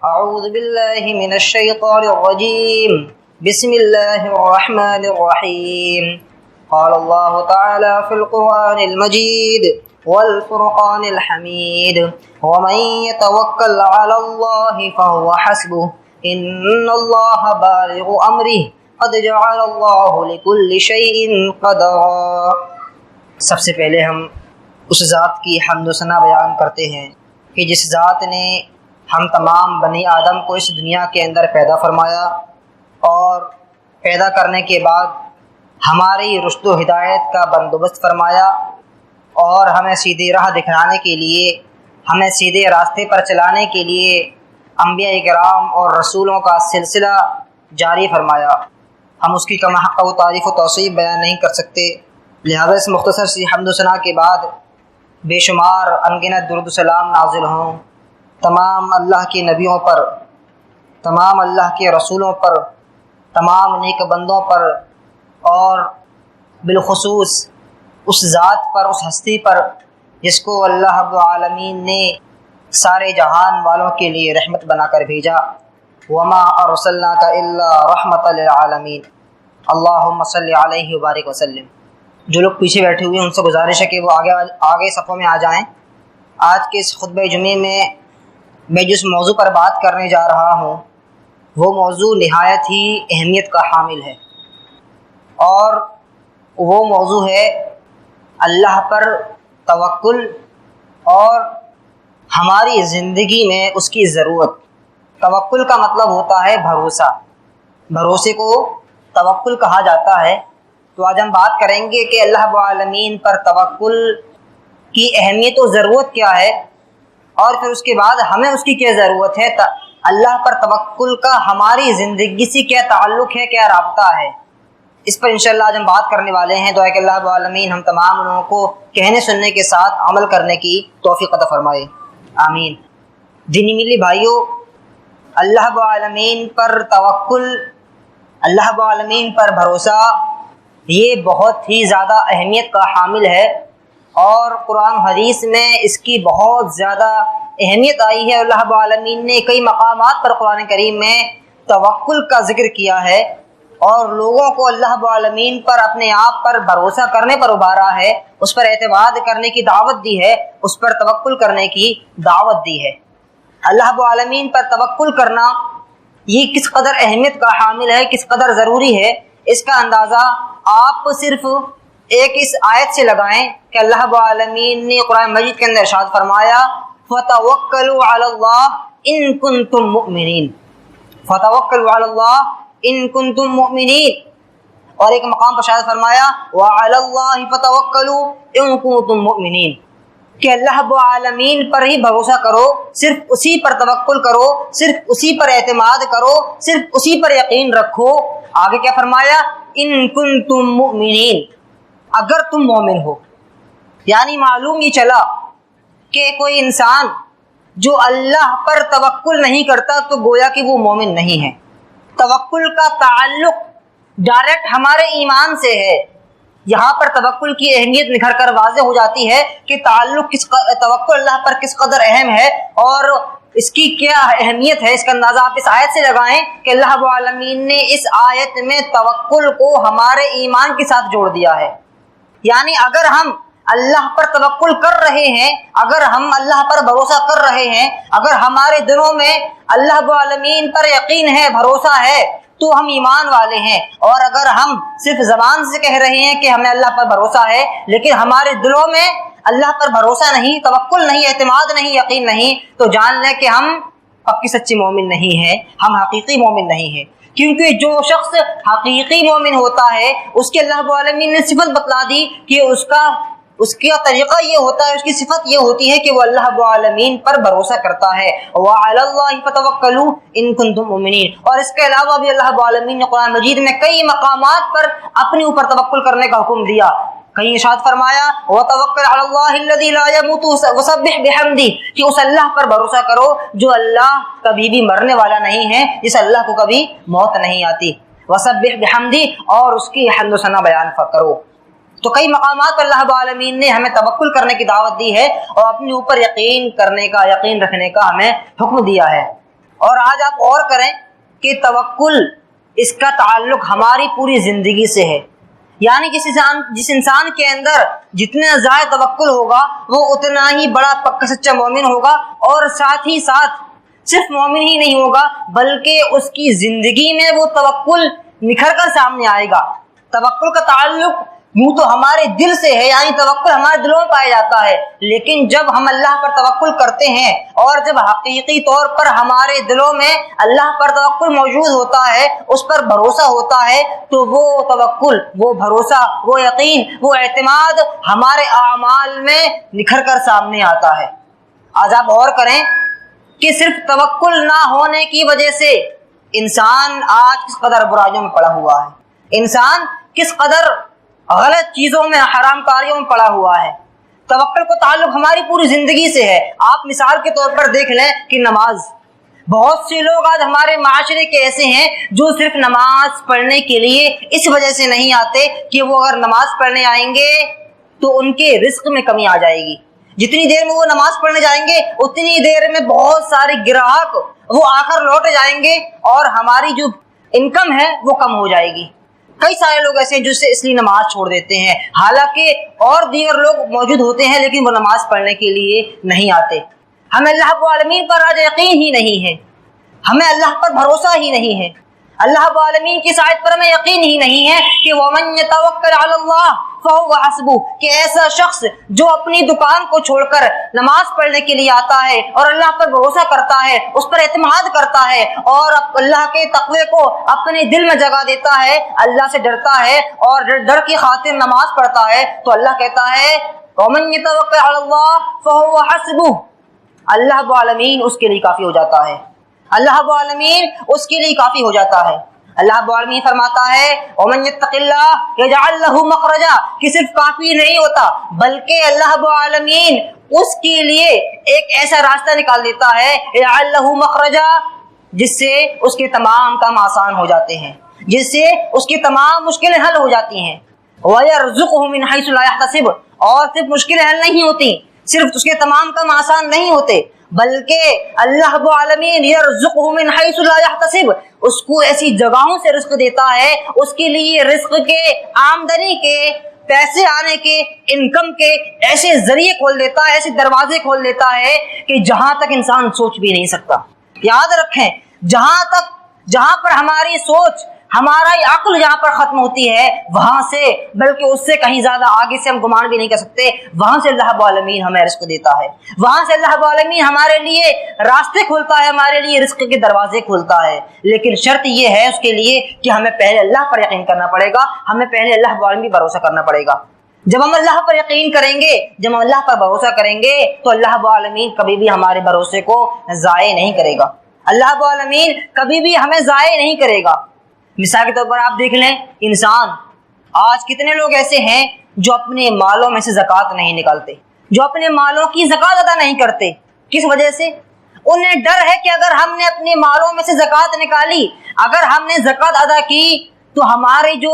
اعوذ باللہ من الشیطان الرجیم بسم اللہ الرحمن الرحیم قال اللہ تعالی فی القرآن المجید والفرقان الحمید ومن يتوکل علی اللہ فهو حسبہ ان اللہ بالغ امرہ قد جعل اللہ لکل شیء قدرا۔ سب سے پہلے ہم اس ذات کی حمد و ثنا بیان کرتے ہیں کہ جس ذات نے ہم تمام بنی آدم کو اس دنیا کے اندر پیدا فرمایا اور پیدا کرنے کے بعد ہماری رشد و ہدایت کا بندوبست فرمایا اور ہمیں سیدھی راہ دکھانے کے لیے، ہمیں سیدھے راستے پر چلانے کے لیے انبیاء کرام اور رسولوں کا سلسلہ جاری فرمایا۔ ہم اس کی کما حق و تعریف و توصیف بیان نہیں کر سکتے، لہذا اس مختصر سی حمد و ثنا کے بعد بے شمار انگنت درود و سلام نازل ہوں تمام اللہ کے نبیوں پر، تمام اللہ کے رسولوں پر، تمام نیک بندوں پر، اور بالخصوص اس ذات پر، اس ہستی پر جس کو اللہ رب العالمین نے سارے جہان والوں کے لیے رحمت بنا کر بھیجا۔ وما ارسلناک الا رحمۃ للعالمین، اللہم صلی علیہ وبارک وسلم۔ جو لوگ پیچھے بیٹھے ہوئے ہیں ان سے گزارش ہے کہ وہ آگے صفوں میں آ جائیں۔ آج کے اس خطبہ جمعے میں جس موضوع پر بات کرنے جا رہا ہوں وہ موضوع نہایت ہی اہمیت کا حامل ہے، اور وہ موضوع ہے اللہ پر توکل اور ہماری زندگی میں اس کی ضرورت۔ توکل کا مطلب ہوتا ہے بھروسہ، بھروسے کو توکل کہا جاتا ہے۔ تو آج ہم بات کریں گے کہ اللہ رب العالمین پر توکل کی اہمیت و ضرورت کیا ہے، اور پھر اس کے بعد ہمیں اس کی کیا ضرورت ہے، اللہ پر توکل کا ہماری زندگی سے کیا تعلق ہے، کیا رابطہ ہے۔ اس پر انشاءاللہ آج ہم بات کرنے والے ہیں۔ دعا کہ اللہ رب العالمین ہم تمام لوگوں کو کہنے سننے کے ساتھ عمل کرنے کی توفیق عطا فرمائے، آمین۔ دینی ملی بھائیوں، اللہ رب العالمین پر توکل، اللہ رب العالمین پر بھروسہ، یہ بہت ہی زیادہ اہمیت کا حامل ہے، اور قرآن و حدیث میں اس کی بہت زیادہ اہمیت آئی ہے۔ اللہ رب العالمین نے کئی مقامات پر قرآن کریم میں توکل کا ذکر کیا ہے، اور لوگوں کو اللہ رب العالمین پر اپنے آپ پر بھروسہ کرنے پر ابھارا ہے، اس پر اعتماد کرنے کی دعوت دی ہے، اس پر توکل کرنے کی دعوت دی ہے۔ اللہ رب العالمین پر توکل کرنا یہ کس قدر اہمیت کا حامل ہے، کس قدر ضروری ہے، اس کا اندازہ آپ صرف ایک اس آیت سے لگائیں کہ اللہ رب العالمین نے قرآن مجید کے اندر ارشاد فرمایا فَتَوَكَّلُوا عَلَى اللَّهِ إِن كُنتُم مُؤْمِنِينَ، فَتَوَكَّلُوا عَلَى اللَّهِ إِن كُنتُم مُؤْمِنِينَ، اور ایک مقام پر شاید فرمایا وَعَلَى اللَّهِ فَتَوَكَّلُوا إِن كُنتُم مُؤْمِنِينَ، کہ اللہ رب العالمین پر ہی بھروسہ کرو، صرف اسی پر توکل کرو، صرف اسی پر اعتماد کرو، صرف اسی پر یقین رکھو۔ آگے کیا فرمایا؟ ان کنتم مؤمنین، اگر تم مومن ہو۔ یعنی معلوم یہ چلا کہ کوئی انسان جو اللہ پر توکل نہیں کرتا تو گویا کہ وہ مومن نہیں ہے۔ توکل کا تعلق ڈائریکٹ ہمارے ایمان سے ہے۔ یہاں پر توکل کی اہمیت نکھر کر واضح ہو جاتی ہے کہ تعلق توکل اللہ پر کس قدر اہم ہے، اور اس کی کیا اہمیت ہے۔ اس کا اندازہ آپ اس آیت سے لگائیں کہ اللہ رب العالمین نے اس آیت میں توکل کو ہمارے ایمان کے ساتھ جوڑ دیا ہے۔ یعنی اگر ہم اللہ پر توکل کر رہے ہیں، اگر ہم اللہ پر بھروسہ کر رہے ہیں، اگر ہمارے دلوں میں اللہ رب العالمین پر یقین ہے، بھروسہ ہے، تو ہم ایمان والے ہیں۔ اور اگر ہم صرف زبان سے کہہ رہے ہیں کہ ہمیں اللہ پر بھروسہ ہے، لیکن ہمارے دلوں میں اللہ پر بھروسہ نہیں، توکل نہیں، اعتماد نہیں، یقین نہیں، تو جان لیں کہ ہم پکی سچی مومن نہیں ہیں، ہم حقیقی مومن نہیں ہیں۔ کیونکہ جو شخص حقیقی مومن ہوتا ہے اس کے اللہ رب العالمین نے صفت بتلا دی کہ اس کا طریقہ یہ ہوتا ہے، اس کی صفت یہ ہوتی ہے کہ وہ اللہ رب العالمین پر بھروسہ کرتا ہے۔ وَعَلَى اللَّهِ فَتَوَكَّلُوا إِن كُنتُم مُؤْمِنِينَ، اور اس کے علاوہ بھی اللہ رب العالمین نے قرآن مجید میں کئی مقامات پر اپنے اوپر توکل کرنے کا حکم دیا۔ کہیں ارشاد فرمایا وَتَوَكَّلْ عَلَى اللَّهِ الَّذِي لَا يَمُوتُ وَسَبِّحْ بِحَمْدِهِ، کہ اس اللہ پر بھروسہ کرو جو اللہ کبھی بھی مرنے والا نہیں ہے، جس اللہ کو کبھی موت نہیں آتی۔ وَسَبِّحْ بِحَمْدِهِ، اور اس کی حمد و ثنا بیان کرو۔ تو کئی مقامات پر اللہ رب العالمین نے ہمیں توکل کرنے کی دعوت دی ہے، اور اپنے اوپر یقین کرنے کا، یقین رکھنے کا ہمیں حکم دیا ہے۔ اور آج آپ غور کریں کہ توکل اس کا تعلق ہماری پوری زندگی سے ہے، یعنی جس انسان کے اندر جتنا زیادہ توکل ہوگا وہ اتنا ہی بڑا پکا سچا مومن ہوگا، اور ساتھ ہی ساتھ صرف مومن ہی نہیں ہوگا بلکہ اس کی زندگی میں وہ توکل نکھر کر سامنے آئے گا۔ توکل کا تعلق یوں تو ہمارے دل سے ہے، یعنی توکل ہمارے دلوں میں پایا جاتا ہے، لیکن جب ہم اللہ پر توکل کرتے ہیں اور جب حقیقی طور پر ہمارے دلوں میں اللہ پر توکل موجود ہوتا ہے، اس پر بھروسہ ہوتا ہے، تو وہ توکل، وہ بھروسہ، وہ یقین، وہ اعتماد ہمارے اعمال میں نکھر کر سامنے آتا ہے۔ آج آپ غور کریں کہ صرف توکل نہ ہونے کی وجہ سے انسان آج کس قدر برائیوں میں پڑا ہوا ہے، انسان کس قدر غلط چیزوں میں، حرام کاریوں میں پڑا ہوا ہے۔ توکل کو تعلق ہماری پوری زندگی سے ہے۔ آپ مثال کے طور پر دیکھ لیں کہ نماز، بہت سے لوگ آج ہمارے معاشرے کے ایسے ہیں جو صرف نماز پڑھنے کے لیے اس وجہ سے نہیں آتے کہ وہ اگر نماز پڑھنے آئیں گے تو ان کے رزق میں کمی آ جائے گی، جتنی دیر میں وہ نماز پڑھنے جائیں گے اتنی دیر میں بہت سارے گراہک وہ آ کر لوٹ جائیں گے اور ہماری جو انکم ہے وہ کم ہو جائے گی۔ کئی سارے لوگ ایسے ہیں جو اس لیے نماز چھوڑ دیتے ہیں، حالانکہ اور دیگر لوگ موجود ہوتے ہیں لیکن وہ نماز پڑھنے کے لیے نہیں آتے۔ ہمیں اللہ رب العالمین پر آج یقین ہی نہیں ہے، ہمیں اللہ پر بھروسہ ہی نہیں ہے، اللہ رب العالمین کی آیت پر ہمیں یقین ہی نہیں ہے کہ وَمَن يَتَوَكَّلْ عَلَى اللَّهِ فَهُوَ حَسْبُهُ، کہ ایسا شخص جو اپنی دکان کو چھوڑ کر نماز پڑھنے کے لیے آتا ہے اور اللہ پر بھروسہ کرتا ہے، اس پر اعتماد کرتا ہے اور اللہ کے تقوی کو اپنے دل میں جگہ دیتا ہے، اللہ سے ڈرتا ہے اور ڈر کی خاطر نماز پڑھتا ہے، تو اللہ کہتا ہے وَمَن يَتَوَكَّلْ عَلَى اللَّهِ فَهُوَ حَسْبُهُ، اللہ رب العالمین اس کے لیے کافی ہو جاتا ہے، اللہ رب العالمین اس کے لیے کافی ہو جاتا ہے۔ اللہ رب العالمین فرماتا ہے وَمَن يَتَّقِ اللَّهَ يَجْعَلْ لَهُ مَخْرَجًا، کہ صرف کافی نہیں ہوتا بلکہ اللہ رب العالمین اس کے لیے ایک ایسا راستہ نکال دیتا ہے يَجْعَلْ لَهُ مَخْرَجًا، جس سے اس کے تمام کام آسان ہو جاتے ہیں، جس سے اس کی تمام مشکلیں حل ہو جاتی ہیں۔ وَيَرْزُقْهُ مِنْ حَيْثُ لَا يَحْتَسِبُ، اور صرف مشکلیں حل نہیں ہوتی، صرف اس کے تمام کام آسان نہیں ہوتے بلکہ اللہ رب العالمین یرزقہ من حیث لا یحتسب، اس کو ایسی جگہوں سے رزق دیتا ہے، اس کے لیے رزق کے، آمدنی کے، پیسے آنے کے، انکم کے ایسے ذریعے کھول دیتا ہے، ایسے دروازے کھول دیتا ہے کہ جہاں تک انسان سوچ بھی نہیں سکتا۔ یاد رکھیں، جہاں پر ہماری سوچ، ہمارا عقل جہاں پر ختم ہوتی ہے وہاں سے، بلکہ اس سے کہیں زیادہ آگے سے ہم گمان بھی نہیں کر سکتے، وہاں سے اللہ رب العالمین ہمیں رزق دیتا ہے، وہاں سے اللہ رب العالمین ہمارے لیے راستے کھولتا ہے، ہمارے لیے رزق کے دروازے کھولتا ہے۔ لیکن شرط یہ ہے اس کے لیے کہ ہمیں پہلے اللہ پر یقین کرنا پڑے گا، ہمیں پہلے اللہ رب العالمین پر بھروسہ کرنا پڑے گا۔ جب ہم اللہ پر یقین کریں گے، جب ہم اللہ پر بھروسہ کریں گے تو اللہ رب العالمین کبھی بھی ہمارے بھروسے کو ضائع نہیں کرے گا، اللہ رب العالمین کبھی بھی ہمیں ضائع نہیں کرے گا۔ مثال کے طور پر آپ دیکھ لیں، انسان آج کتنے لوگ ایسے ہیں جو اپنے مالوں میں سے زکوٰۃ نہیں نکالتے، جو اپنے مالوں کی زکوٰۃ ادا نہیں کرتے۔ کس وجہ سے؟ انہیں ڈر ہے کہ اگر ہم نے اپنے مالوں میں سے زکوٰۃ نکالی، اگر ہم نے زکوٰۃ ادا کی تو ہمارے جو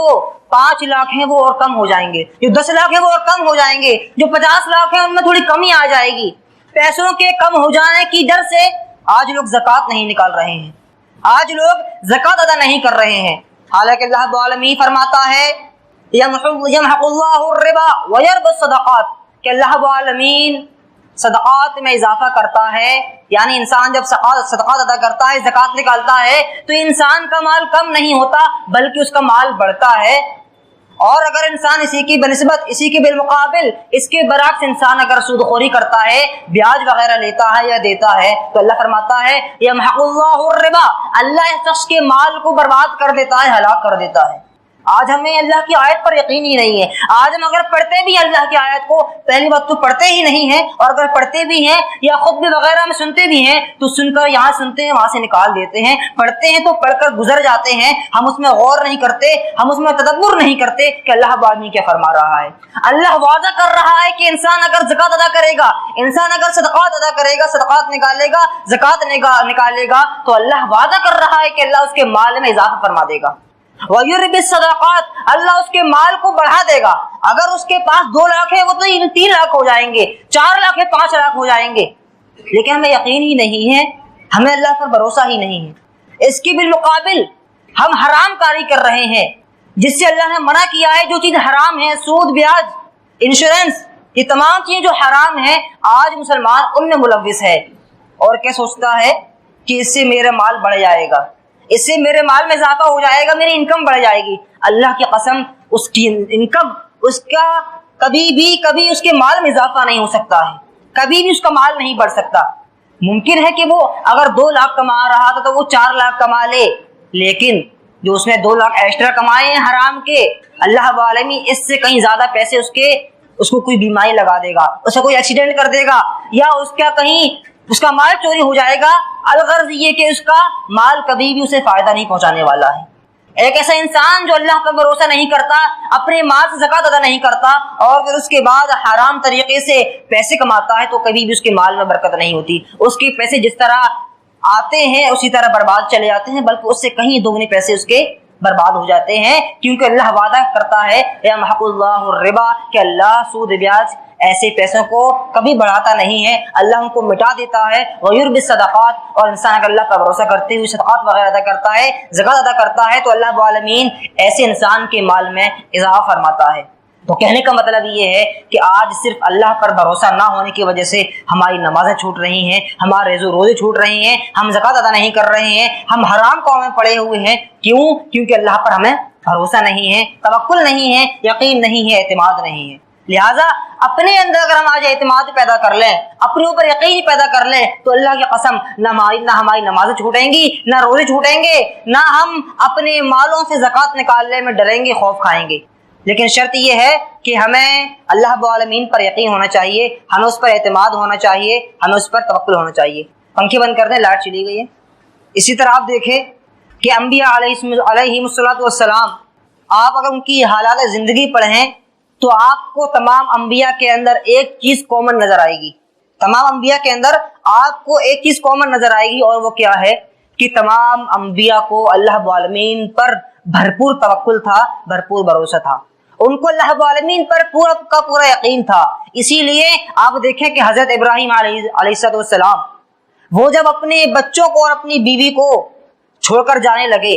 5 لاکھ ہیں وہ اور کم ہو جائیں گے، جو 10 لاکھ ہیں وہ اور کم ہو جائیں گے، جو 50 لاکھ ہیں ان میں تھوڑی کمی آ جائے گی۔ پیسوں کے کم ہو جانے کی ڈر سے آج لوگ زکوٰۃ نہیں نکال رہے ہیں، آج لوگ زکوٰۃ ادا نہیں کر رہے ہیں، حالانکہ اللہ رب العالمین فرماتا ہے یمحق اللہ الربا ویربی الصدقات، کہ اللہ رب العالمین صدقات میں اضافہ کرتا ہے، یعنی انسان جب صدقات ادا کرتا ہے، زکوٰۃ نکالتا ہے تو انسان کا مال کم نہیں ہوتا بلکہ اس کا مال بڑھتا ہے۔ اور اگر انسان اسی کی بنسبت، اسی کے بالمقابل، اس کے برعکس انسان اگر سود خوری کرتا ہے، بیاج وغیرہ لیتا ہے یا دیتا ہے، تو اللہ فرماتا ہے یمحق اللہ الربا، اللہ اس شخص کے مال کو برباد کر دیتا ہے، ہلاک کر دیتا ہے۔ آج ہمیں اللہ کی آیت پر یقین ہی نہیں ہے، آج ہم اگر پڑھتے بھی اللہ کی آیت کو، پہلی بات تو پڑھتے ہی نہیں ہیں، اور اگر پڑھتے بھی ہیں یا خطبے وغیرہ میں سنتے بھی ہیں تو سن کر یہاں سنتے ہیں وہاں سے نکال دیتے ہیں، پڑھتے ہیں تو پڑھ کر گزر جاتے ہیں، ہم اس میں غور نہیں کرتے، ہم اس میں تدبر نہیں کرتے کہ اللہ بامی کیا فرما رہا ہے۔ اللہ وعدہ کر رہا ہے کہ انسان اگر زکوٰۃ ادا کرے گا، انسان اگر صدقات ادا کرے گا، صدقات نکالے گا، زکوٰۃ نکالے گا، تو اللہ وعدہ کر رہا ہے کہ اللہ اس کے مال میں اضافہ فرما دے گا۔ وَيُرْبِي الصَّدَقَاتِ، اللہ اس کے مال کو بڑھا دے گا، اگر اس کے پاس 2 لاکھ ہے وہ تو 3 لاکھ ہو جائیں گے، 4 لاکھ ہے 5 لاکھ ہو جائیں گے۔ لیکن ہمیں یقین ہی نہیں ہے ہمیں اللہ پر بھروسہ ہی نہیں ہے۔ اس کے بالمقابل ہم حرام کاری کر رہے ہیں جس سے اللہ نے منع کیا ہے۔ جو چیز حرام ہے، سود، بیاج، انشورنس، یہ تمام چیزیں جو حرام ہیں، آج مسلمان ان میں ملوث ہے اور کیا سوچتا ہے کہ اس سے میرا مال بڑھ جائے گا، اس سے میرے مال میں اضافہ ہو جائے گا، میری انکم بڑھ جائے گی۔ اللہ کی قسم، اس کی انکم، اس کا کبھی اس کے مال میں اضافہ نہیں ہو سکتا ہے، کبھی بھی اس کا مال نہیں بڑھ سکتا۔ ممکن ہے کہ وہ اگر 2 لاکھ کما رہا تھا تو وہ 4 لاکھ کما لے، لیکن جو اس نے 2 لاکھ ایکسٹرا کمائے ہیں حرام کے، اللہ رب العالمین اس سے کہیں زیادہ پیسے اس کو کوئی بیماری لگا دے گا، اس کا کوئی ایکسیڈنٹ کر دے گا، یا اس کا مال چوری ہو جائے گا۔ الغرض یہ کہ اس کا مال کبھی بھی اسے فائدہ نہیں پہنچانے والا ہے۔ ایک ایسا انسان جو اللہ پر بھروسہ نہیں کرتا، اپنے مال سے زکوٰۃ ادا نہیں کرتا اور پھر اس کے بعد حرام طریقے سے پیسے کماتا ہے، تو کبھی بھی اس کے مال میں برکت نہیں ہوتی۔ اس کے پیسے جس طرح آتے ہیں اسی طرح برباد چلے جاتے ہیں، بلکہ اس سے کہیں دوگنے پیسے اس کے برباد ہو جاتے ہیں، کیونکہ اللہ وعدہ کرتا ہے یمحق اللہ الربا، کہ اللہ سود بیاج ایسے پیسوں کو کبھی بڑھاتا نہیں ہے، اللہ ان کو مٹا دیتا ہے۔ ویربی الصدقات، اور انسان اگر اللہ پر بھروسہ کرتے ہوئے صدقات وغیرہ ادا کرتا ہے، زکوٰۃ ادا کرتا ہے، تو اللہ رب العالمین ایسے انسان کے مال میں اضافہ فرماتا ہے۔ تو کہنے کا مطلب یہ ہے کہ آج صرف اللہ پر بھروسہ نہ ہونے کی وجہ سے ہماری نمازیں چھوٹ رہی ہیں، ہمارے روزے چھوٹ رہے ہیں، ہم زکوٰۃ ادا نہیں کر رہے ہیں، ہم حرام کاموں میں پڑے ہوئے ہیں۔ کیوں؟ کیونکہ اللہ پر ہمیں بھروسہ نہیں ہے، توکل نہیں ہے، یقین نہیں ہے، اعتماد نہیں ہے۔ لہٰذا اپنے اندر اگر ہم آج اعتماد پیدا کر لیں، اپنے اوپر یقین پیدا کر لیں، تو اللہ کی قسم نہ ہماری نمازیں چھوٹیں گی، نہ روزے چھوٹیں گے، نہ ہم اپنے مالوں سے زکوٰۃ نکالنے میں ڈریں گے، خوف کھائیں گے۔ لیکن شرط یہ ہے کہ ہمیں اللہ رب العالمین پر یقین ہونا چاہیے، ہمیں اس پر اعتماد ہونا چاہیے، ہمیں اس پر توکل ہونا چاہیے۔ پنکھے بند کر دیں، لائٹ چلی گئی ہے۔ اسی طرح آپ دیکھیں کہ انبیاء علیہم الصلوۃ والسلام، آپ اگر ان کی حالات زندگی پڑھیں تو آپ کو تمام انبیاء کے اندر ایک چیز کامن نظر آئے گی۔ تمام انبیاء کے اندر آپ کو ایک چیز کامن نظر آئے گی، اور وہ کیا ہے کہ تمام انبیاء کو اللہ رب العالمین پر بھرپور توکل تھا، بھرپور بھروسہ تھا، ان کو اللہ رب العالمین پر پورا کا پورا یقین تھا۔ اسی لیے آپ دیکھیں کہ حضرت ابراہیم علیہ السلام، وہ جب اپنے بچوں کو اور اپنی بیوی کو چھوڑ کر جانے لگے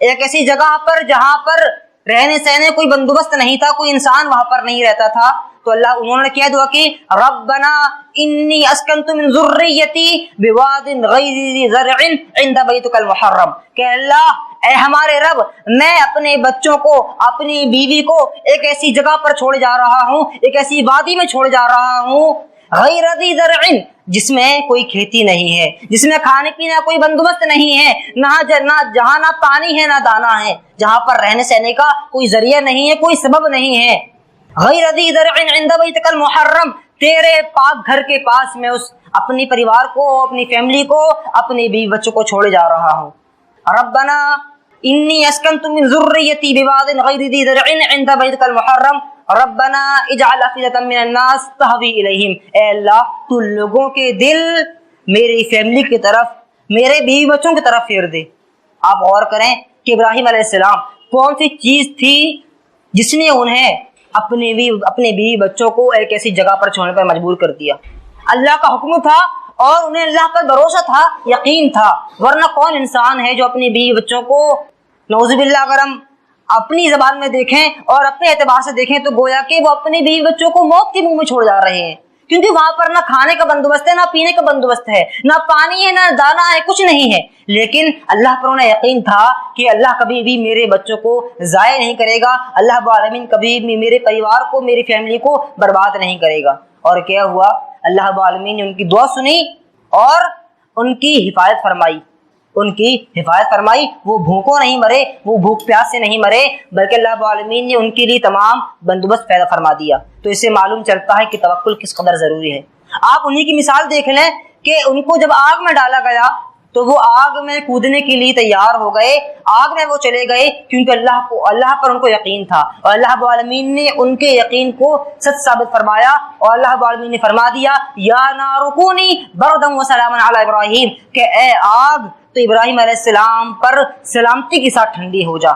ایک ایسی جگہ پر جہاں پر رہنے سہنے کوئی بندوبست نہیں تھا، کوئی انسان وہاں پر نہیں رہتا تھا، تو انہوں نے کیا دعا کی؟ ربنا انی اسکنت من ذریتی بواد غیر ذی زرع عند بیتک المحرم، کہ اللہ اے ہمارے رب، میں اپنے بچوں کو، اپنی بیوی کو ایک ایسی جگہ پر چھوڑے جا رہا ہوں، ایک ایسی وادی میں چھوڑے جا رہا ہوں، غیر ذی زرع، جس میں کوئی کھیتی نہیں ہے، جس میں کھانے پینے کا کوئی بندوبست نہیں ہے، جہاں نہ پانی ہے نہ دانا ہے، جہاں پر رہنے سہنے کا کوئی ذریعہ نہیں ہے، کوئی سبب نہیں ہے۔ غیر ذی زرع عند بیتک المحرم، تیرے پاک گھر کے پاس میں اس اپنی پریوار کو، اپنی فیملی کو، اپنے بیوی بچوں کو چھوڑے جا رہا ہوں۔ ربنا انی اسکنت من ذریتی بواد غیر ذی زرع عند بیتک المحرم ربنا اجعل افئدة من الناس تهوی الیہم، اے اللہ تو لوگوں کے دل میری فیملی کی طرف، میرے بیوی بچوں کی طرف پھیر دے۔ آپ غور کریں کہ ابراہیم علیہ السلام کون سی چیز تھی جس نے انہیں اپنے بیوی بچوں کو ایک ایسی جگہ پر چھوڑنے پر مجبور کر دیا؟ اللہ کا حکم تھا اور انہیں اللہ پر بھروسہ تھا، یقین تھا، ورنہ کون انسان ہے جو اپنی بیوی بچوں کو، نعوذ باللہ اگر ہم اپنی زبان میں دیکھیں اور اپنے اعتبار سے دیکھیں تو گویا کہ وہ اپنے بیوی بچوں کو موت کے منہ میں چھوڑ جا رہے ہیں، کیونکہ وہاں پر نہ کھانے کا بندوبست ہے، نہ پینے کا بندوبست ہے، نہ پانی ہے، نہ دانا ہے، کچھ نہیں ہے۔ لیکن اللہ پر انہیں یقین تھا کہ اللہ کبھی بھی میرے بچوں کو ضائع نہیں کرے گا، اللہ رب العالمین کبھی بھی میرے پریوار کو، میری فیملی کو برباد نہیں کرے گا۔ اور کیا ہوا؟ اللہ رب العالمین نے ان کی دعا سنی اور ان کی حفاظت فرمائی، وہ بھوکوں نہیں مرے، وہ بھوک پیاس سے نہیں مرے، بلکہ اللہ رب العالمین نے ان کے لیے تمام بندوبست پیدا فرما دیا۔ تو اس سے معلوم چلتا ہے کہ توکل کس قدر ضروری ہے۔ آپ انہی کی مثال دیکھ لیں کہ ان کو جب آگ میں ڈالا گیا تو وہ آگ میں کودنے کے لیے تیار ہو گئے، آگ میں وہ چلے گئے، کیونکہ اللہ پر ان کو یقین تھا، اور اللہ رب العالمین نے ان کے یقین کو سچ ثابت فرمایا، اور اللہ رب العالمین نے فرما دیا یا نار کونی بردا وسلاما علی ابراہیم، کہ اے آگ تو ابراہیم علیہ السلام پر سلامتی کے ساتھ ٹھنڈی ہو جا،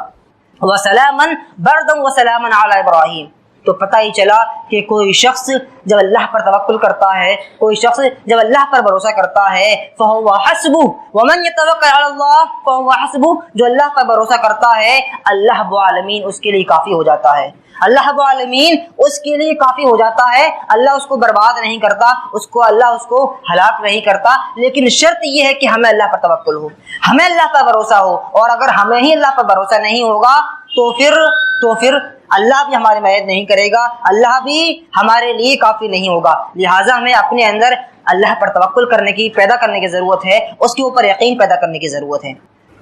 وسلاما بردا وسلاما علی ابراہیم، تو پتہ ہی چلا کہ کوئی شخص جب اللہ پر توکل کرتا ہے، کوئی شخص جب اللہ پر بھروسہ کرتا ہے فَهُوَ حَسْبُهُ وَمَنْ يَتَوَكَّلْ عَلَى اللَّهِ فَهُوَ حَسْبُهُ، جو اللہ پر بھروسہ کرتا ہے اللہ رب العالمین اس کے لیے کافی ہو جاتا ہے، اللہ رب العالمین اس کے لیے کافی ہو جاتا ہے، اللہ اس کو برباد نہیں کرتا، اللہ اس کو ہلاک نہیں کرتا، لیکن شرط یہ ہے کہ ہمیں اللہ پر توکل ہو، ہمیں اللہ پر بھروسہ ہو، اور اگر ہمیں ہی اللہ پر بھروسہ نہیں ہوگا تو پھر اللہ بھی ہماری مدد نہیں کرے گا، اللہ بھی ہمارے لیے کافی نہیں ہوگا۔ لہٰذا ہمیں اپنے اندر اللہ پر توکل پیدا کرنے کی ضرورت ہے، اس کے اوپر یقین پیدا کرنے کی ضرورت ہے۔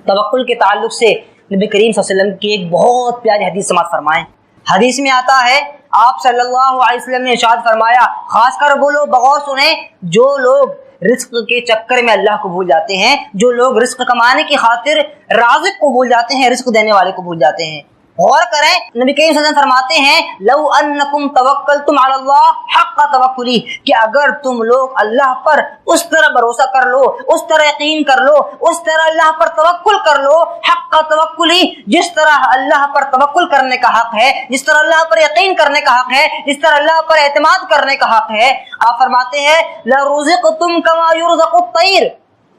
توکل کے تعلق سے نبی کریم صلی اللہ علیہ وسلم کی ایک بہت پیاری حدیث سماعت فرمائیں۔ حدیث میں آتا ہے آپ صلی اللہ علیہ وسلم نے ارشاد فرمایا، خاص کر وہ لوگ بغور سنیں جو لوگ رزق کے چکر میں اللہ کو بھول جاتے ہیں، جو لوگ رزق کمانے کی خاطر رازق کو بھول جاتے ہیں، رزق دینے والے کو بھول جاتے ہیں۔ غور کریں، نبی کریم صلی اللہ علیہ وسلم فرماتے ہیں لو انکم توکلتم علی اللہ حق توکلی، کہ اگر تم لوگ اللہ پر اس طرح بھروسہ کر لو، اس طرح یقین کر لو، اس طرح اللہ پر توکل کر لو حق توکلی، جس طرح اللہ پر توکل کرنے کا حق ہے، جس طرح اللہ پر یقین کرنے کا حق ہے، جس طرح اللہ پر اعتماد کرنے کا حق ہے، آپ فرماتے ہیں لرزقتم کما یرزق الطیر،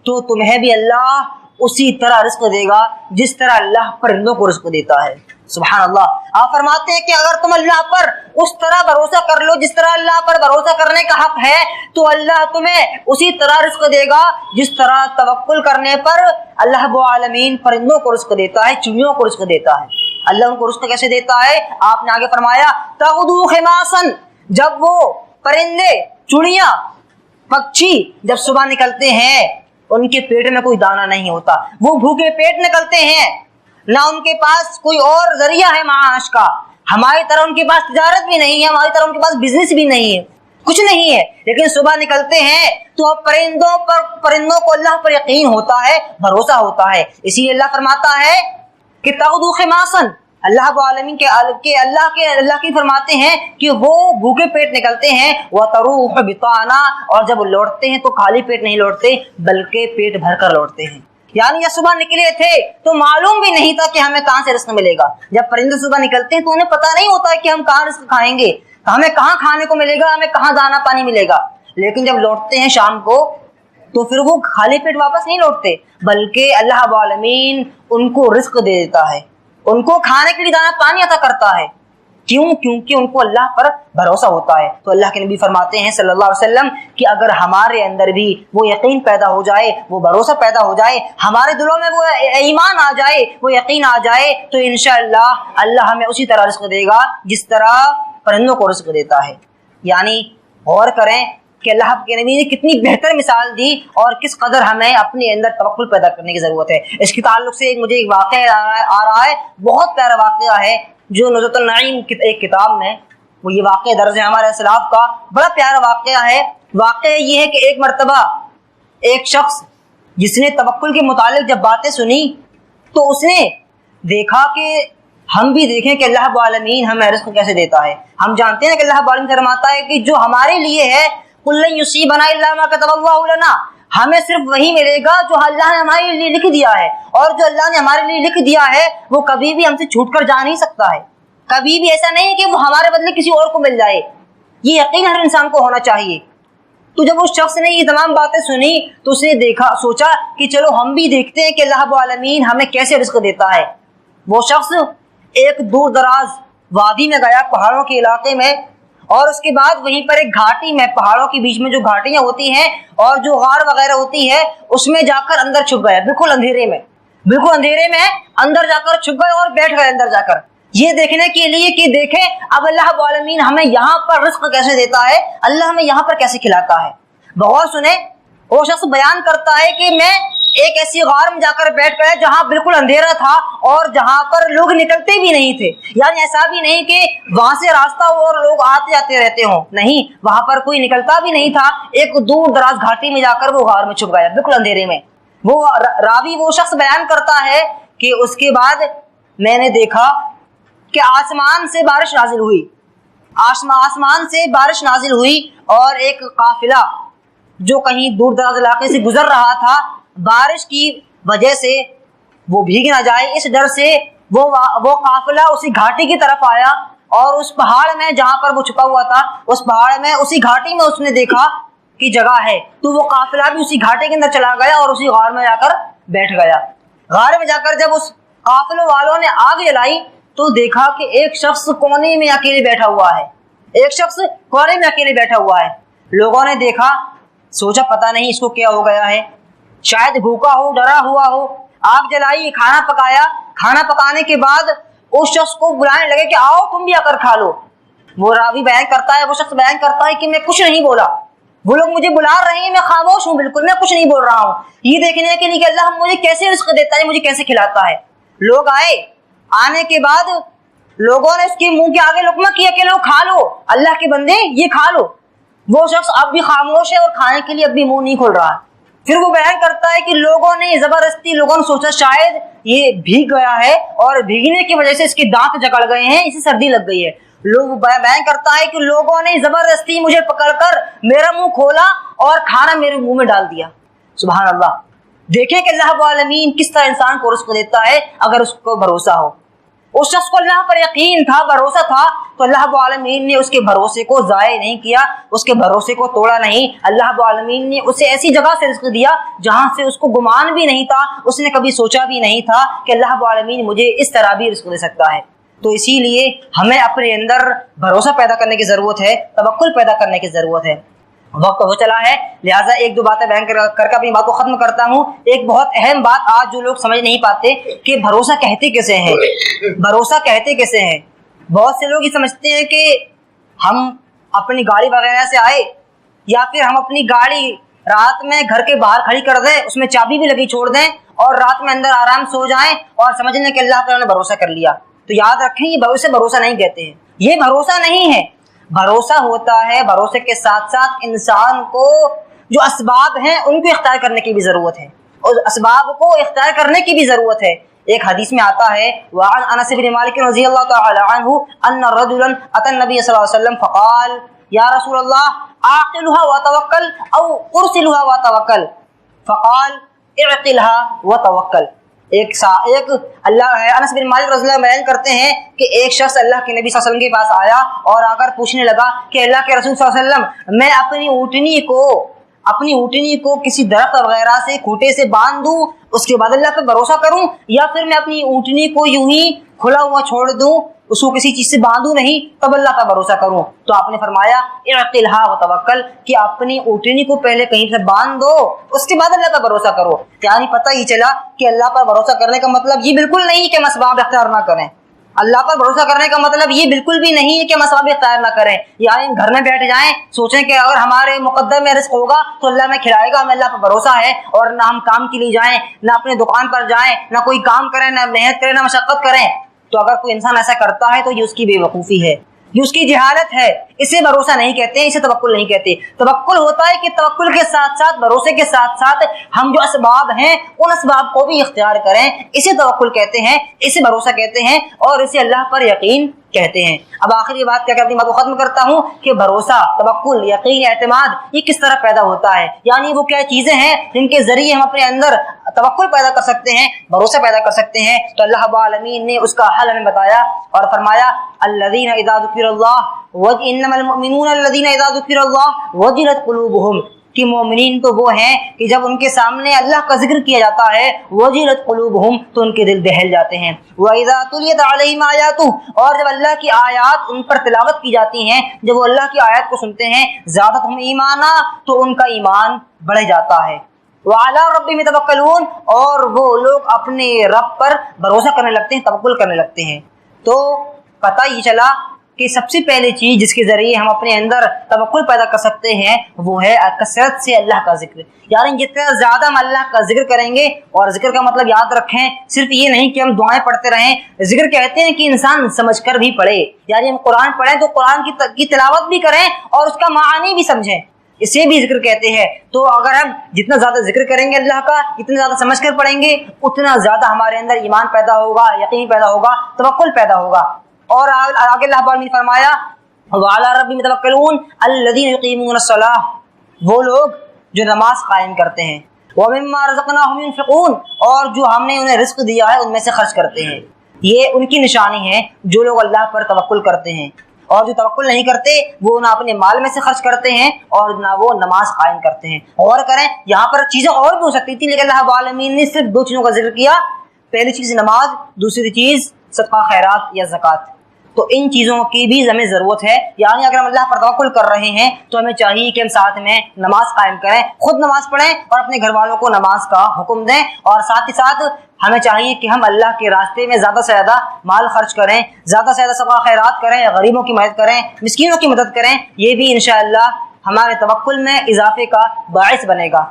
تو تمہیں بھی اللہ اسی طرح رزق دے گا جس طرح اللہ پرندوں کو رزق دیتا ہے۔ سبحان اللہ، آپ فرماتے ہیں کہ اگر تم اللہ پر اس طرح بھروسہ کر لو جس طرح اللہ پر بھروسہ کرنے کا حق ہے تو اللہ تمہیں اسی طرح رزق دے گا جس طرح توکل کرنے پر اللہ رب العالمین پرندوں کو رزق دیتا ہے، چڑیوں کو رزق دیتا ہے۔ اللہ ان کو رزق کیسے دیتا ہے؟ آپ نے آگے فرمایا تغدو خماسن، جب وہ پرندے، چڑیاں، پکشی جب صبح نکلتے ہیں ان کے پیٹ میں کوئی دانہ نہیں ہوتا، وہ بھوکے پیٹ نکلتے ہیں، نہ ان کے پاس کوئی اور ذریعہ ہے معاش کا، ہماری طرح ان کے پاس تجارت بھی نہیں ہے، ہماری طرح ان کے پاس بزنس بھی نہیں ہے، کچھ نہیں ہے، لیکن صبح نکلتے ہیں تو پرندوں کو اللہ پر یقین ہوتا ہے، بھروسہ ہوتا ہے، اسی لیے اللہ فرماتا ہے کہ تغدو خماسن، اللہ رب العالمین اللہ کی فرماتے ہیں کہ وہ بھوکے پیٹ نکلتے ہیں، وَتَرُوحُ بِطَانًا، اور جب لوٹتے ہیں تو خالی پیٹ نہیں لوٹتے بلکہ پیٹ بھر کر لوٹتے ہیں، یعنی جب صبح نکلے تھے تو معلوم بھی نہیں تھا کہ ہمیں کہاں سے رزق ملے گا۔ جب پرندے صبح نکلتے ہیں تو انہیں پتہ نہیں ہوتا کہ ہم کہاں رزق کھائیں گے، ہمیں کہاں کھانے کو ملے گا، ہمیں کہاں دانا پانی ملے گا، لیکن جب لوٹتے ہیں شام کو تو پھر وہ خالی پیٹ واپس نہیں لوٹتے بلکہ اللہ رب العالمین ان کو رزق دے دیتا ہے، ان کو کھانے کے لیے دانا پانی عطا کرتا ہے۔ کیوں؟ کیونکہ ان کو اللہ پر بھروسہ ہوتا ہے۔ تو اللہ کے نبی فرماتے ہیں صلی اللہ علیہ وسلم کہ اگر ہمارے اندر بھی وہ یقین پیدا ہو جائے، وہ بھروسہ پیدا ہو جائے، ہمارے دلوں میں وہ ایمان آ جائے، وہ یقین آ جائے، تو انشاءاللہ اللہ ہمیں اسی طرح رزق دے گا جس طرح پرندوں کو رزق دیتا ہے۔ یعنی غور کریں کہ اللہ کے نبی نے کتنی بہتر مثال دی اور کس قدر ہمیں اپنے اندر توکل پیدا کرنے کی ضرورت ہے۔ اس کے تعلق سے مجھے ایک واقعہ آ رہا ہے، بہت پیارا واقعہ ہے جو نظرۃ النعیم ایک کتاب میں، وہ یہ واقعہ درج ہے ہمارے اسلاف کا، بڑا پیارا واقعہ ہے۔ واقعہ یہ ہے کہ ایک مرتبہ ایک شخص جس نے توکل کے متعلق جب باتیں سنی تو اس نے دیکھا کہ ہم بھی دیکھیں کہ اللہ رب العالمین ہمیں رزق کیسے دیتا ہے۔ ہم جانتے ہیں کہ اللہ رب العالمین فرماتا ہے کہ جو ہمارے لیے ہے قُل لَن يُصِيبَنَا إِلَّا مَا كَتَبَ اللَّهُ لَنَا، ہمیں صرف وہی ملے گا جو اللہ نے ہمارے لیے لکھ دیا ہے، اور جو اللہ نے ہمارے لیے لکھ دیا ہے وہ کبھی بھی ہم سے چھوٹ کر جا نہیں سکتا ہے، کبھی بھی ایسا نہیں ہے کہ وہ ہمارے بدلے کسی اور کو مل جائے، یہ یقین ہر انسان کو ہونا چاہیے۔ تو جب اس شخص نے یہ تمام باتیں سنی تو اس نے سوچا کہ چلو ہم بھی دیکھتے ہیں کہ اللہ رب العالمین ہمیں کیسے رزق دیتا ہے۔ وہ شخص ایک دور دراز وادی میں گیا، پہاڑوں کے علاقے میں، اور اس کے بعد وہیں پر ایک گھاٹی میں، پہاڑوں کے بیچ میں جو گھاٹیاں ہوتی ہیں اور جو غار وغیرہ ہوتی ہے اس میں جا کر اندر چھپ گیا، بالکل اندھیرے میں اندر جا کر چھپ گئے اور بیٹھ گئے اندر جا کر، یہ دیکھنے کے لیے کہ دیکھیں اب اللہ رب العالمین ہمیں یہاں پر رزق کیسے دیتا ہے، اللہ ہمیں یہاں پر کیسے کھلاتا ہے۔ بغور سنیں، وہ شخص بیان کرتا ہے کہ میں ایک ایسی غار میں جا کر بیٹھ گیا جہاں بالکل اندھیرا تھا اور جہاں پر لوگ نکلتے بھی نہیں تھے، یعنی ایسا بھی نہیں کہ وہاں سے راستہ ہو اور لوگ آتے جاتے رہتے ہوں، نہیں، وہاں پر کوئی نکلتا بھی نہیں تھا، ایک دور دراز گھاٹی میں جا کر وہ غار میں چھپ گیا بالکل اندھیرے میں۔ وہ راوی، وہ شخص بیان کرتا ہے کہ اس کے بعد میں نے دیکھا کہ آسمان سے بارش نازل ہوئی اور ایک قافلہ جو کہیں دور دراز علاقے سے گزر رہا تھا، بارش کی وجہ سے وہ بھیگ نہ جائے اس ڈر سے وہ قافلہ اسی گھاٹی کی طرف آیا اور اس پہاڑ میں جہاں پر وہ چھپا ہوا تھا اس پہاڑ میں اسی گھاٹی میں اس نے دیکھا کہ جگہ ہے، تو وہ قافلہ بھی اسی گھاٹی کے اندر چلا گیا اور اسی غار میں جا کر بیٹھ گیا۔ غار میں جا کر جب اس قافلوں والوں نے آگ جلائی تو دیکھا کہ ایک شخص کونے میں اکیلے بیٹھا ہوا ہے، ایک شخص کونے میں اکیلے بیٹھا ہوا ہے۔ لوگوں نے دیکھا، سوچا پتہ نہیں اس کو کیا ہو گیا ہے، شاید بھوکا ہو، ڈرا ہوا ہو۔ آگ جلائی، کھانا پکایا، کھانا پکانے کے بعد اس شخص کو بلانے لگے کہ آؤ تم بھی آ کر کھا لو۔ وہ راوی بیان کرتا ہے، وہ شخص بیان کرتا ہے کہ میں کچھ نہیں بولا، وہ لوگ مجھے بلا رہے ہیں، میں خاموش ہوں، بالکل میں کچھ نہیں بول رہا ہوں، یہ دیکھنے کے لیے کہ اللہ مجھے کیسے رزق دیتا ہے، مجھے کیسے کھلاتا ہے۔ لوگ آئے، آنے کے بعد لوگوں نے اس کے منہ کے آگے لقمہ کیا کہ لو کھا لو، اللہ کے بندے یہ کھا لو۔ وہ شخص اب بھی خاموش ہے اور کھانے کے لیے اب بھی منہ نہیں کھول رہا۔ پھر وہ بیان کرتا ہے کہ لوگوں نے زبردستی، لوگوں نے سوچا شاید یہ بھیگ گیا ہے اور بھیگنے کی وجہ سے اس کے دانت جکڑ گئے ہیں، اسے سردی لگ گئی ہے۔ لوگ بیان کرتا ہے کہ لوگوں نے زبردستی مجھے پکڑ کر میرا منہ کھولا اور کھانا میرے منہ میں ڈال دیا۔ سبحان اللہ، دیکھیں کہ اللہ رب العالمین کس طرح انسان کو رزق دیتا ہے اگر اس کو بھروسہ ہو۔ اس شخص کو اللہ پر یقین تھا، بھروسہ تھا، تو اللہ رب العالمین نے اس کے بھروسے کو ضائع نہیں کیا، اس کے بھروسے کو توڑا نہیں۔ اللہ رب العالمین نے اسے ایسی جگہ سے رزق دیا جہاں سے اس کو گمان بھی نہیں تھا، اس نے کبھی سوچا بھی نہیں تھا کہ اللہ رب العالمین مجھے اس طرح بھی رزق دے سکتا ہے۔ تو اسی لیے ہمیں اپنے اندر بھروسہ پیدا کرنے کی ضرورت ہے، توکل پیدا کرنے کی ضرورت ہے۔ وقت ہو چلا ہے، لہٰذا ایک دو باتیں بیان کر کے اپنی بات کو ختم کرتا ہوں۔ ایک بہت اہم بات آج جو لوگ سمجھ نہیں پاتے کہ بھروسہ کہتے کیسے ہیں، بھروسہ کہتے کیسے ہیں۔ بہت سے لوگ یہ سمجھتے ہیں کہ ہم اپنی گاڑی وغیرہ سے آئے یا پھر ہم اپنی گاڑی رات میں گھر کے باہر کھڑی کر دیں، اس میں چابی بھی لگی چھوڑ دیں اور رات میں اندر آرام سو جائیں اور سمجھ لیں کہ اللہ تعالیٰ نے بھروسہ کر لیا۔ تو یاد رکھیں یہ بھروسہ نہیں کہتے ہیں، یہ بھروسہ نہیں ہے۔ بھروسہ ہوتا ہے، بھروسے کے ساتھ ساتھ انسان کو جو اسباب ہیں ان کو اختیار کرنے کی بھی ضرورت ہے، اور اسباب کو اختیار کرنے کی بھی ضرورت ہے۔ ایک حدیث میں آتا ہے وعن انس بن مالک رضی اللہ تعالی عنہ ان رجلا اتى النبي صلی اللہ علیہ وسلم فقال یا رسول اللہ اعقلها وتوکل او ارسلها وتوکل فقال اعقلها وتوکل۔ ایک اللہ انس بن مالک رضی اللہ عنہ بیان کرتے ہیں کہ ایک شخص اللہ کے نبی صلی اللہ علیہ وسلم کے پاس آیا اور آ کر پوچھنے لگا کہ اللہ کے رسول صلی اللہ علیہ وسلم میں اپنی اونٹنی کو کسی درخت وغیرہ سے کھوٹے سے باندھ دوں، اس کے بعد اللہ پہ بھروسہ کروں، یا پھر میں اپنی اونٹنی کو یوں ہی کھلا ہوا چھوڑ دوں، اس کو کسی چیز سے باندھوں نہیں، تب اللہ کا بھروسہ کروں؟ تو آپ نے فرمایا اعقلها وتوکل، کہ اپنی اونٹنی کو پہلے کہیں سے باندھ دو، اس کے بعد اللہ کا بھروسہ کرو۔ یعنی پتہ ہی چلا کہ اللہ پر بھروسہ کرنے کا مطلب یہ بالکل نہیں کہ ہم اسباب اختیار نہ کریں۔ اللہ پر بھروسہ کرنے کا مطلب یہ بالکل بھی نہیں ہے کہ ہم اسباب اختیار نہ کریں، یعنی گھر میں بیٹھ جائیں سوچیں کہ اگر ہمارے مقدر میں رزق ہوگا تو اللہ میں کھلائے گا، ہمیں اللہ پر بھروسہ ہے، اور نہ ہم کام کے لیے جائیں، نہ اپنے دکان پر جائیں، نہ کوئی کام کریں، نہ محنت کریں، نہ مشقت کریں۔ تو اگر کوئی انسان ایسا کرتا ہے تو یہ اس کی بے وقوفی ہے، یہ اس کی جہالت ہے، اسے بھروسہ نہیں کہتے ہیں، اسے توکل نہیں کہتے۔ توکل ہوتا ہے کہ توکل کے ساتھ ساتھ، بھروسے کے ساتھ ساتھ ہم جو اسباب ہیں ان اسباب کو بھی اختیار کریں، اسے توکل کہتے ہیں، اسے بھروسہ کہتے ہیں، اور اسے اللہ پر یقین کہتے ہیں۔ اب آخری بات کیا اپنی بات کو ختم کرتا ہوں کہ بھروسہ، توکل، یقین، اعتماد یہ کس طرح پیدا ہوتا ہے، یعنی وہ کیا چیزیں ہیں جن کے ذریعے ہم اپنے اندر توکل پیدا کر سکتے ہیں، بھروسہ پیدا کر سکتے ہیں۔ تو اللہ رب العالمین نے اس کا حل ہمیں بتایا اور فرمایا الذین اذا ذکر اللہ انما المؤمنون الذین اذا ذکر اللہ وجلت قلوبهم، کہ مومنین تو وہ ہیں کہ جب ان کے سامنے اللہ کا ذکر کیا جاتا ہے وجلت قلوبهم تو ان کے دل دہل جاتے ہیں، وَإِذَا تُلِيَتْ عَلَيْهِمْ آيَاتُهُ اور جب اللہ کی آیات ان پر تلاوت کی جاتی ہیں، جب وہ اللہ کی آیات کو سنتے ہیں زادتہم ایمانا تو ان کا ایمان بڑھ جاتا ہے، وَعَلَىٰ رَبِّهِمْ يَتَوَكَّلُونَ اور وہ لوگ اپنے رب پر بھروسہ کرنے لگتے ہیں، توکل کرنے لگتے ہیں۔ تو پتہ یہ چلا کہ سب سے پہلی چیز جس کے ذریعے ہم اپنے اندر توکل پیدا کر سکتے ہیں وہ ہے کثرت سے اللہ کا ذکر، یعنی جتنا زیادہ ہم اللہ کا ذکر کریں گے، اور ذکر کا مطلب یاد رکھیں صرف یہ نہیں کہ ہم دعائیں پڑھتے رہیں، ذکر کہتے ہیں کہ انسان سمجھ کر بھی پڑھے، یعنی ہم قرآن پڑھیں تو قرآن کی تلاوت بھی کریں اور اس کا معانی بھی سمجھیں، اسے بھی ذکر کہتے ہیں۔ تو اگر ہم جتنا زیادہ ذکر کریں گے اللہ کا، جتنا زیادہ سمجھ کر پڑھیں گے، اتنا زیادہ ہمارے اندر ایمان پیدا ہوگا، یقین پیدا ہوگا، توکل پیدا ہوگا۔ اور آگے اللہ تعالیٰ نے فرمایا وَعَلَىٰ رَبِّهِمْ يَتَوَكَّلُونَ الَّذِينَ يُقِيمُونَ الصَّلَاةَ وہ لوگ جو نماز قائم کرتے ہیں، وَمِمَّا رَزَقْنَاهُمْ يُنْفِقُونَ اور جو ہم نے انہیں رزق دیا ہے ان میں سے خرچ کرتے ہیں۔ یہ ان کی نشانی ہے جو لوگ اللہ پر توکل کرتے ہیں، اور جو توکل نہیں کرتے وہ نہ اپنے مال میں سے خرچ کرتے ہیں اور نہ وہ نماز قائم کرتے ہیں۔ غور کریں، یہاں پر چیزیں اور بھی ہو سکتی تھی، لیکن اللہ رب العالمین نے صرف 2 چیزوں کا ذکر کیا، پہلی چیز نماز، دوسری چیز صدقہ خیرات یا زکوٰۃ۔ تو ان چیزوں کی بھی ہمیں ضرورت ہے، یعنی اگر ہم اللہ پر توکل کر رہے ہیں تو ہمیں چاہیے کہ ہم ساتھ میں نماز قائم کریں، خود نماز پڑھیں اور اپنے گھر والوں کو نماز کا حکم دیں، اور ساتھ ہی ساتھ ہمیں چاہیے کہ ہم اللہ کے راستے میں زیادہ سے زیادہ مال خرچ کریں، زیادہ سے زیادہ صدقہ خیرات کریں، غریبوں کی مدد کریں، مسکینوں کی مدد کریں۔ یہ بھی انشاءاللہ ہمارے توکل میں اضافے کا باعث بنے گا۔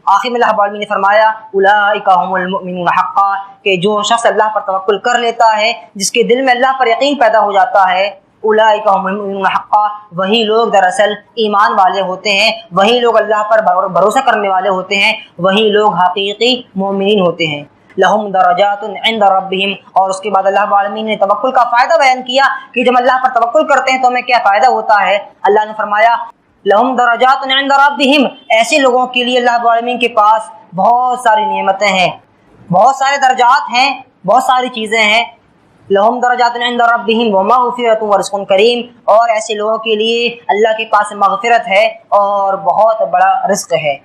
آخر میں اللہ رب العالمین نے فرمایا اولئک هم المؤمنون حقا، کہ جو شخص اللہ پر توکل کر لیتا ہے، جس کے دل میں اللہ پر یقین پیدا ہو جاتا ہے، اولئک هم المؤمنون حقا، وہی لوگ دراصل ایمان والے ہوتے ہیں، وہی لوگ اللہ پر بھروسہ کرنے والے ہوتے ہیں، وہی لوگ حقیقی مومنین ہوتے ہیں۔ لہم درجات عند ربہم، اور اس کے بعد اللہ رب العالمین نے توکل کا فائدہ بیان کیا کہ جب اللہ پر توکل کرتے ہیں تو ہمیں کیا فائدہ ہوتا ہے۔ اللہ نے فرمایا لہم درجات عند ربہم، ایسے لوگوں کے لیے اللہ رب العالمین کے پاس بہت ساری نعمتیں ہیں، بہت سارے درجات ہیں، بہت ساری چیزیں ہیں۔ لہم درجات عند ربہم ومغفرۃ ورزق کریم، اور ایسے لوگوں کے لیے اللہ کے پاس مغفرت ہے اور بہت بڑا رزق ہے،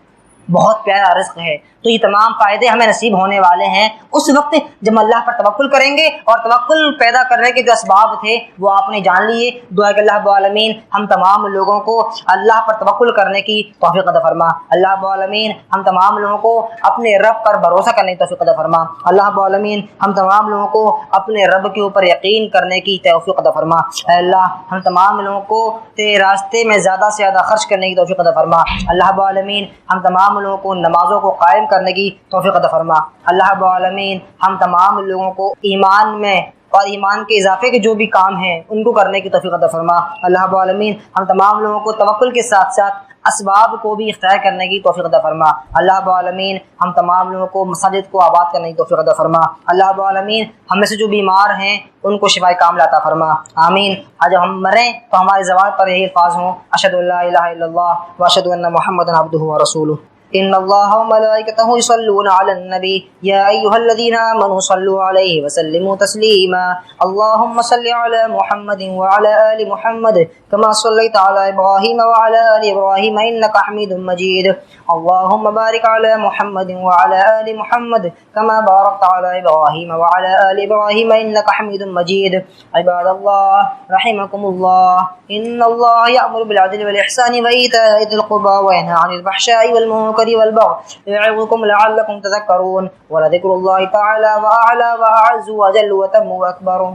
بہت پیارا رزق ہے۔ تو یہ تمام فائدے ہمیں نصیب ہونے والے ہیں اس وقت جب اللہ پر توکل کریں گے، اور توکل پیدا کرنے کے جو اسباب تھے وہ آپ نے جان لیے۔ دعا کہ اللہ رب العالمین ہم تمام لوگوں کو اللہ پر توکل کرنے کی توفیق عطا فرما، اللہ رب العالمین ہم تمام لوگوں کو اپنے رب پر بھروسہ کرنے کی توفیق عطا فرما، اللہ رب العالمین ہم تمام لوگوں کو اپنے رب کے اوپر یقین کرنے کی توفیق عطا فرما، اے اللہ ہم تمام لوگوں کو تیرے راستے میں زیادہ سے زیادہ خرچ کرنے کی توفیق عطا فرما، اللہ رب العالمین ہم تمام لوگوں کو نمازوں کو قائم کرنے کی توفیق عطا فرما، اللہ رب العالمین ہم تمام لوگوں کو ایمان میں اور ایمان کے اضافے کے جو بھی کام ہیں ان کو کرنے کی توفیق عطا فرما، اللہ رب العالمین ہم تمام لوگوں کو توکل کے ساتھ ساتھ اسباب کو بھی اختیار کرنے کی توفیق عطا فرما، اللہ رب العالمین ہم تمام لوگوں کو مساجد کو آباد کرنے کی توفیق عطا فرما، اللہ رب العالمین ہم میں سے جو بیمار ہیں ان کو شفائے کاملہ عطا فرما، آمین۔ جب ہم مریں تو ہمارے زبان پر یہی الفاظ ہوں اشہد ان لا الہ الا اللہ واشہد ان محمدا عبدہ ورسولہ۔ ان اللہ وملائکتہ یصلون علی النبی یا ایھا الذین آمنوا صلوا علیہ وسلموا تسلیما، اللہم صل علی محمد وعلی آل محمد کما صلیت علی ابراہیم وعلی آل ابراہیم انک حمید مجید، اللہم بارک علی محمد وعلی آل محمد کما بارکت علی ابراہیم وعلی آل ابراہیم انک حمید مجید۔ عباد اللہ رحمکم اللہ، ان اللہ یأمر بالعدل والاحسان وایتاء ذی القربى وینہی عن الفحشاء والمنکر والبغی یعظکم لعلکم تذکرون، ولذکر اللہ تعالی وأعلی وأعز وجل وتم وأکبر۔